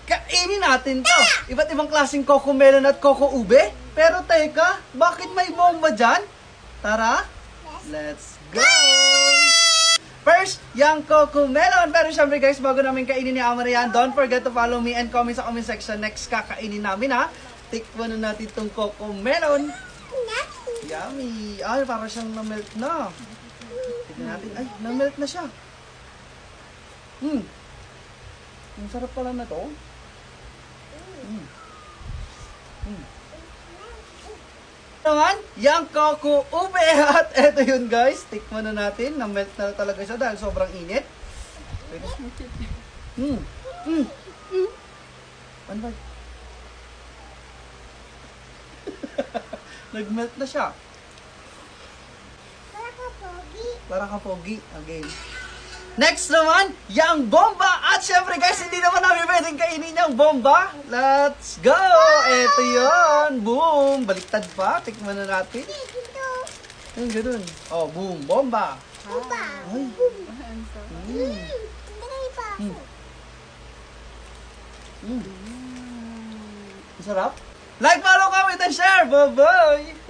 Kainin natin to. Iba't ibang klaseng coco melon at coco ube. Pero teka, bakit may bomba dyan? Tara, let's go! First, yung coco melon. Pero syempre guys, bago namin kainin ni Amara yan, don't forget to follow me and comment sa comment section. Next kakainin namin ha. Tikman na natin itong coco melon. Yummy! Ay, parang siyang na-melt na. Tignan natin. Ay, na-melt na siya. Ang sarap pala na to. Naman, yung coco ube. At eto yun guys. Tikman na natin. Na-melt na talaga siya dahil sobrang init. Ano ba? Nag-melt na siya. Para ka pogi. Again. Next naman, yung bomba. At syempre guys, hindi naman namin pwedeng kainin yung bomba. Let's go! Eto yun. Boom! Baliktad pa. Tikman na natin. Ayun, ganun. Oh, boom. Bomba. Ay. Masarap. Like, follow, comment, and share. Bye-bye!